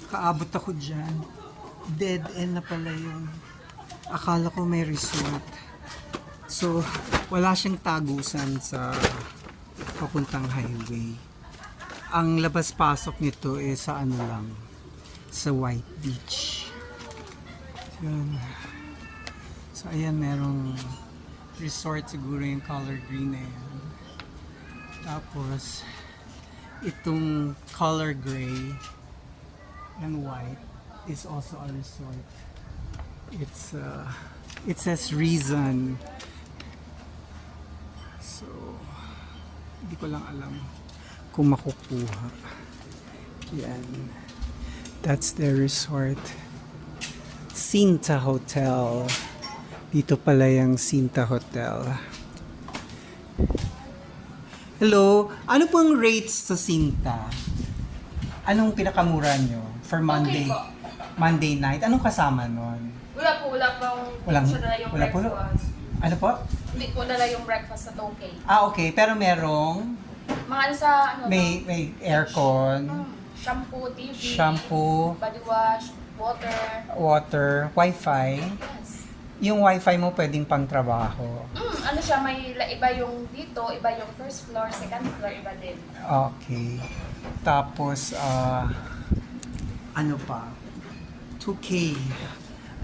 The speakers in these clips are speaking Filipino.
Kaabot ako dyan. Dead end na pala yun. Akala ko may resort. So, wala siyang tagusan sa papuntang highway. Ang labas-pasok nito is sa ano lang, sa White Beach. Yun. So, ayan, merong resort siguro yung color green na yan. Tapos, itong color gray and white is also a resort. It says Reason. So, hindi ko lang alam kung makukuha. Yan. That's the resort. Cinta Hotel. Dito pala yung Cinta Hotel. Hello, ano pong rates sa Cinta? Anong pinakamura nyo for Monday? Okay po. Monday night? Anong kasama nun? Wala pang siya dala yung wala po? breakfast. Ano po? Hindi po dala yung breakfast sa Tokay. Okay. Pero merong Mga ano sa ano may aircon, shampoo, TV, shampoo, body wash, water. water, wifi. Yes. Yung wifi mo pwedeng pang trabaho. Ano siya, iba yung dito, iba yung first floor, second floor, iba din. Okay. Tapos, ano pa? 2K.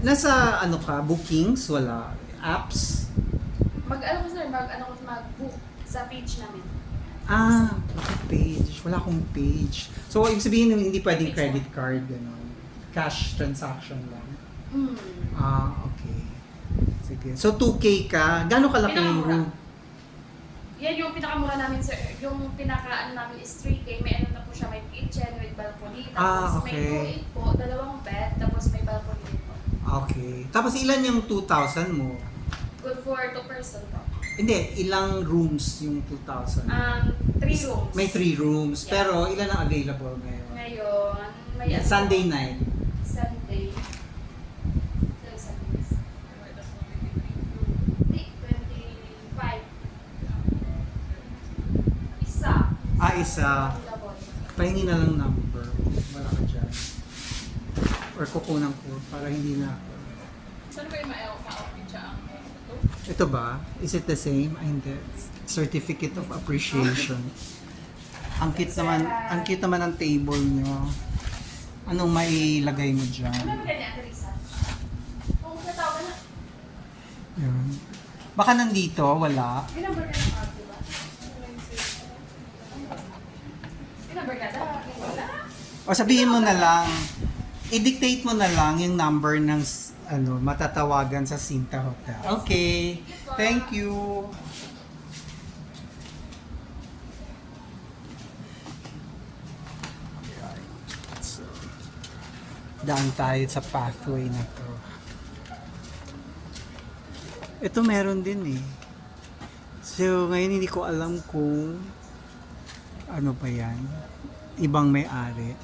Nasa ano ka? Bookings? Wala. Apps? Mag-book sa page namin. Page. Wala akong page. So, ibig sabihin hindi pwedeng Page credit card, gano'n. Cash transaction lang. Okay. Sige. So, 2K ka. Gano'ng kalaki yung Pinakamura. room? Yan yung pinakamura namin, sir. Yung namin is 3K. May ano na po siya, may kitchen with balcony. Tapos Okay. may 2.8 po, dalawang bed, tapos may balcony din po. Okay. Tapos, ilan yung 2,000 mo? Good for 2 person po. Hindi, ilang rooms yung 2,000? 3 rooms. May 3 rooms. Yeah. Pero, ilan ang available ngayon? Ngayon, may Sunday night. Sunday. Ilang Sundays? Hindi, 25. Isa. Isa. Pahingi na lang number. Wala ka dyan. Or kukunan ko para hindi na ako. Saan ba yung ma-outfit siya ang Ito ba? Is it the same? Ay, hindi. Certificate of Appreciation. Ang cute naman ang table nyo. Anong mailagay mo dyan? Ano ba ganyan, Teresa? Kung natawag na, Yun. Baka nandito, wala. binumber ka ng card, diba? Binumber ka na, wala. O sabihin mo na lang, i-dictate mo na lang yung number ng matatawagan sa Cinta Hotel. Okay. Thank you. So, daan tayo sa pathway na to. Ito meron din eh. So, ngayon hindi ko alam kung ano ba yan. Ibang may-ari.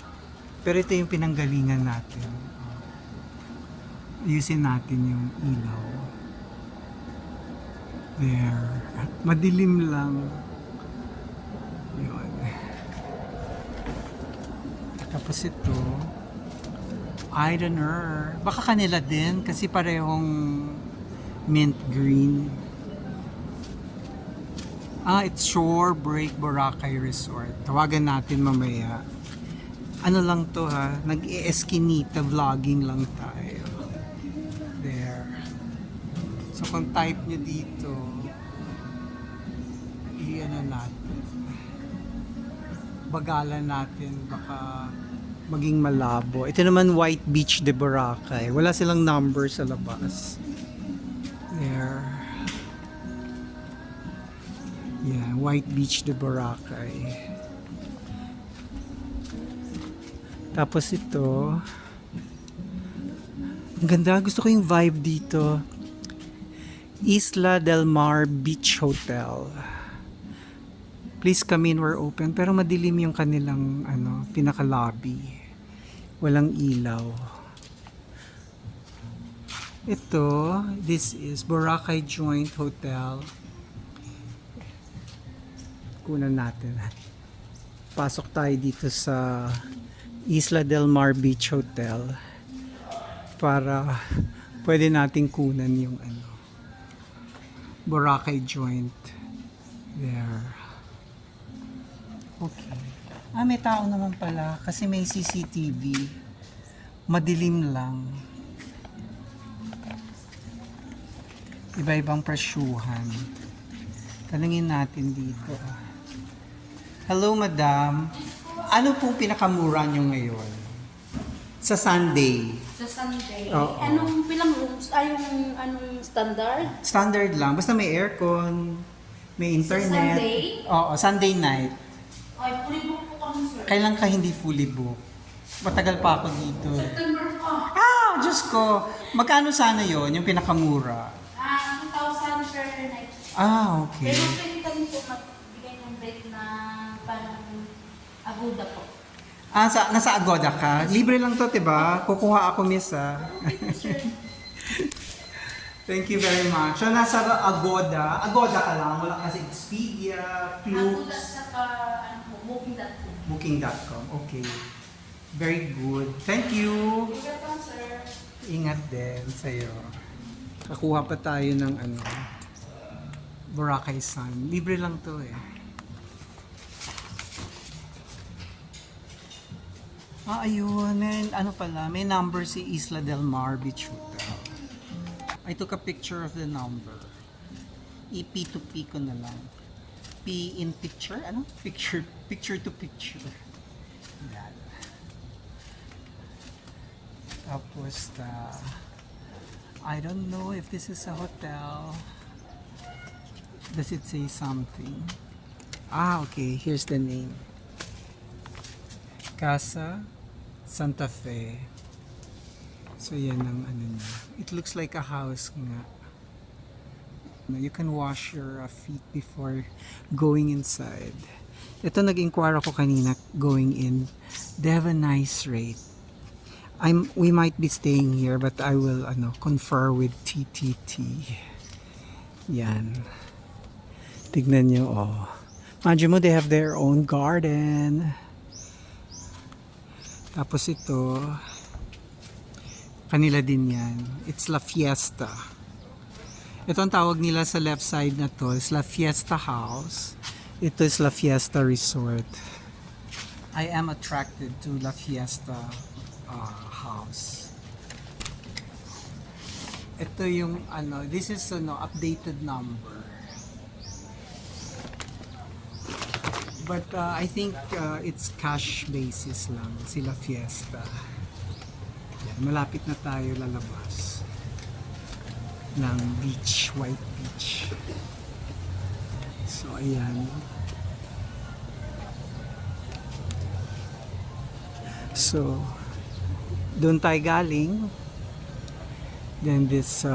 Pero ito yung pinanggalingan natin. Ayusin natin yung ilaw. There. At madilim lang. Yun. Tapos ito, I don't know. Baka kanila din kasi parehong mint green. It's Shore Break Boracay Resort. Tawagan natin mamaya. Ano lang to ha, nag-eskinita vlogging lang tayo. There. So kung type nyo dito, i-ano natin. Bagalan natin, baka maging malabo. Ito naman White Beach de Boracay. Wala silang number sa labas. There. Yeah, White Beach de Boracay. Tapos ito, ang ganda, gusto ko yung vibe dito. Isla Del Mar Beach Hotel. Please come in, we're open. Pero madilim yung kanilang pinaka-lobby. Walang ilaw. Ito, this is Boracay Joint Hotel. Kunan natin. pasok tayo dito sa Isla Del Mar Beach Hotel para pwede nating kunan yung Boracay joint there. Okay. May tao naman pala kasi may CCTV. Madilim lang. Iba-ibang presyuhan. Tanungin natin dito. Hello, madam. Ano pong pinakamura nyo ngayon? Sa Sunday? Sa Sunday. Oo. Anong bilang rooms? Yung anong standard? Standard lang. Basta may aircon, may internet. Sunday? Oo, Sunday night. Ay, fully booked po kami, sir. Kailan ka hindi fully booked? Matagal pa ako dito. September pa. Diyos ko. Magkano sana yon yung pinakamura? 2,000 per night. Okay. Pero pwede kami po magbigay ng rate na parang aguda po. Nasa Agoda ka? Libre lang to, diba? Kukuha ako, miss, Thank you very much. So, nasa Agoda. Agoda ka lang. Wala kasi Expedia, Aguda Klook, sa booking.com. Booking.com. Okay. Very good. Thank you. Welcome, sir. Ingat din sa'yo. Kakuha pa tayo ng Boracay Sun. Libre lang to ayun. May number si Isla Del Mar Beach Hotel. I took a picture of the number. EP to P ko na lang. P in picture? Picture to picture. Yan. Tapos, I don't know if this is a hotel. Does it say something? Okay. Here's the name. Casa Santa Fe. So, yan ang niya. It looks like a house nga. You can wash your feet before going inside. Ito, nag-inquire ako kanina going in. They have a nice rate. We might be staying here, but I will confer with TTT. Yan. Tignan nyo, Imagine mo, they have their own garden. Tapos ito, kanila din yan. It's La Fiesta. Ito ang tawag nila sa left side na to is La Fiesta House. Ito is La Fiesta Resort. I am attracted to La Fiesta House. Ito yung this is updated number. But I think it's cash basis lang sila Fiesta. Yan, malapit na tayo lalabas ng beach, white beach. So ayan. So doon tayo galing. Then this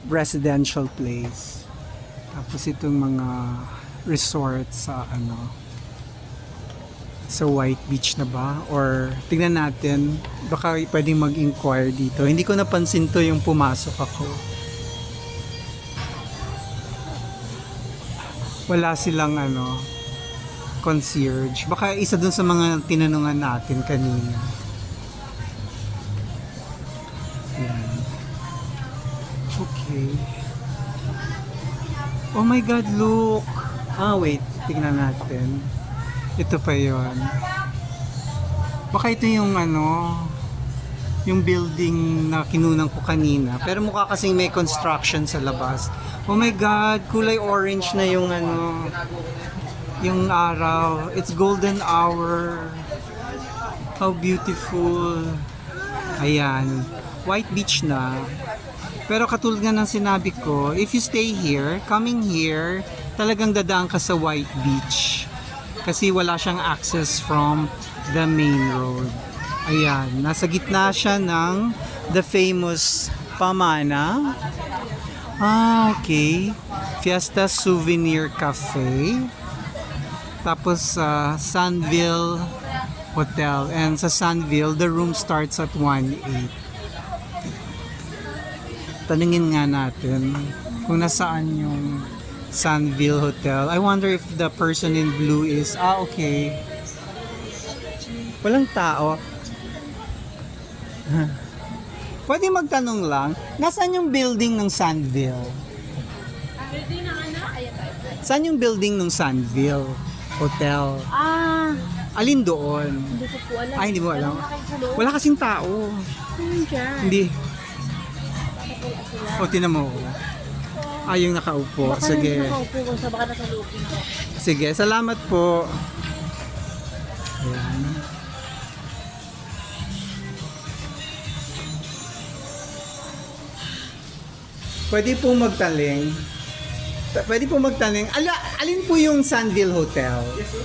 residential place. Tapos itong mga resort sa sa White Beach na ba? Or tingnan natin, baka pwedeng mag-inquire dito. Hindi ko napansin to yung pumasok ako. Wala silang concierge. Baka isa dun sa mga tinanungan natin kanina. Yan. Okay. Oh my God, look! Wait. Tignan natin. Ito pa yon. Baka ito yung yung building na kinunan ko kanina. Pero mukha kasing may construction sa labas. Oh my God, kulay orange na yung yung araw. It's golden hour. How beautiful. Ayan. White beach na. Pero katulad nga ng sinabi ko, if you stay here, coming here, talagang dadaan ka sa White Beach. Kasi wala siyang access from the main road. Ayan, nasa gitna siya ng the famous Pamana. Okay. Fiesta Souvenir Cafe. Tapos Sunville Hotel. And sa Sunville, the room starts at 1.8. Tanungin nga natin kung nasaan yung Sunville Hotel. I wonder if the person in blue is... okay. Walang tao. Pwede magtanong lang, nasaan yung building ng Sunville? Saan yung building ng Sunville Hotel? Alin doon? Hindi ko po alam. Ay, hindi mo alam. Tanong na kayo sa loob. Wala kasing tao. Diyan. Hindi. Wala sila. O, tinan mo. Yung nakaupo. Baka Sige. nakaupo ko sa baka nasa loob na ako. Sige, salamat po. Ayan. Pwede po magtaling. Pwede po magtaling. Alin po yung Sunville Hotel? Yes, sir.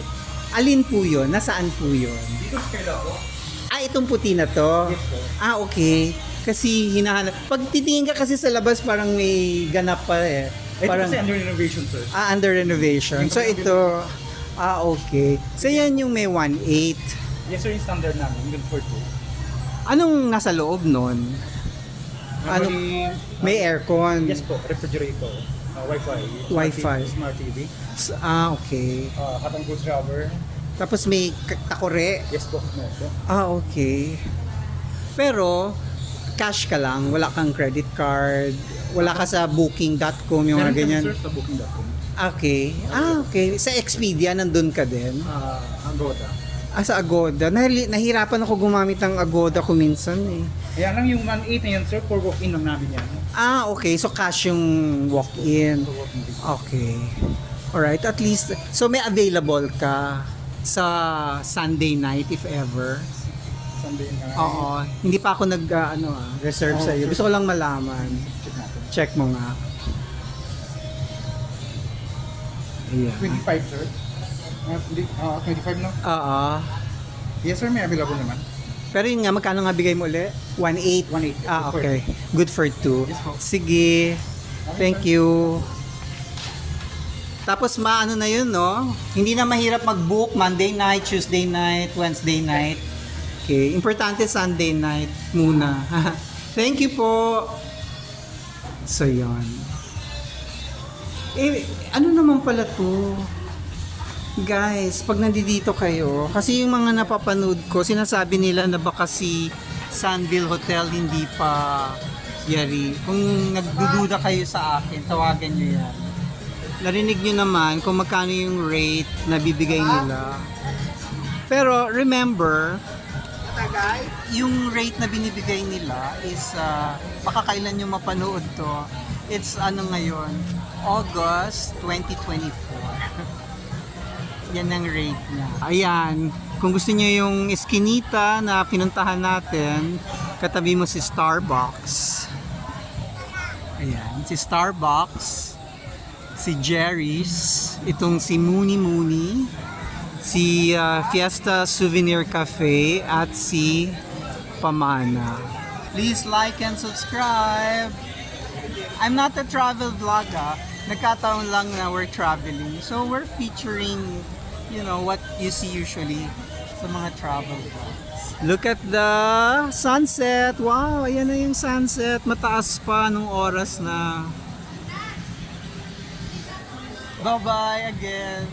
Alin po yun? Nasaan po yun? Dito sa kaila po. Itong puti na to? Yes, po. Okay. Kasi hinahanap. Pag titingin ka kasi sa labas, parang may ganap pa eh. Ito Parang, kasi under renovation, sir. under renovation. So ito, okay. So yan yung may 1.8. Yes, sir, yung standard namin. Yung for 2. Anong nasa loob nun? Ano? Normally, May aircon. yes po, refrigerator. Wi-Fi. Wi-Fi. Smart TV. Okay. Hot and cold shower. Tapos may takore. Yes po. No po. Okay. Pero, cash ka lang. Wala kang credit card. Wala ka sa booking.com, yung mga Meron ganyan. kami, sir, sa booking.com. Okay. Okay. Sa Expedia, nandun ka din. Agoda. Sa Agoda. Nahirapan ako gumamit ng Agoda ko minsan eh. Kaya lang yung 1.8 na yan, sir, for walk-in lang namin yan. Okay. So, cash yung walk-in. For walk-in. Okay. Alright. At least, so may available ka sa Sunday night if ever. Sunday na. Oo. Hindi pa ako reserve sa iyo. sure. Gusto ko lang malaman. Check natin. Check mo nga. Ayan. 25, sir. 25 no? Oo. Yes, sir, may available naman. Pero yun nga, magkano nga bigay mo ulit? 1.8? 1.8. Okay. Good for 2. Yes po. Sige. Thank you. Tapos maano na yun, no? Hindi na mahirap mag-book Monday night, Tuesday night, Wednesday night. Okay. Importante Sunday night muna. Thank you po. So, yun. Ano naman pala to? Guys, pag nandito kayo, kasi yung mga napapanood ko, sinasabi nila na baka si Sunville Hotel hindi pa yari. Kung nagdududa kayo sa akin, tawagan nyo yan. Narinig nyo naman kung magkano yung rate na bibigay nila. Pero remember, yung rate na binibigay nila is baka kailan nyo mapanood to. It's ngayon, August 2024. Yan ang rate niya. Ayan, kung gusto niyo yung eskinita na pinuntahan natin, katabi mo si Starbucks. Ayan, si Starbucks, si Jerry's, itong si Mooney Mooney, si Fiesta Souvenir Cafe, at si Pamana. Please like and subscribe! I'm not a travel vlog, nagkataon lang na we're traveling. So we're featuring, what you see usually sa mga travel vlogs. Look at the sunset! Wow, ayan na yung sunset. Mataas pa nung oras na. Bye-bye again!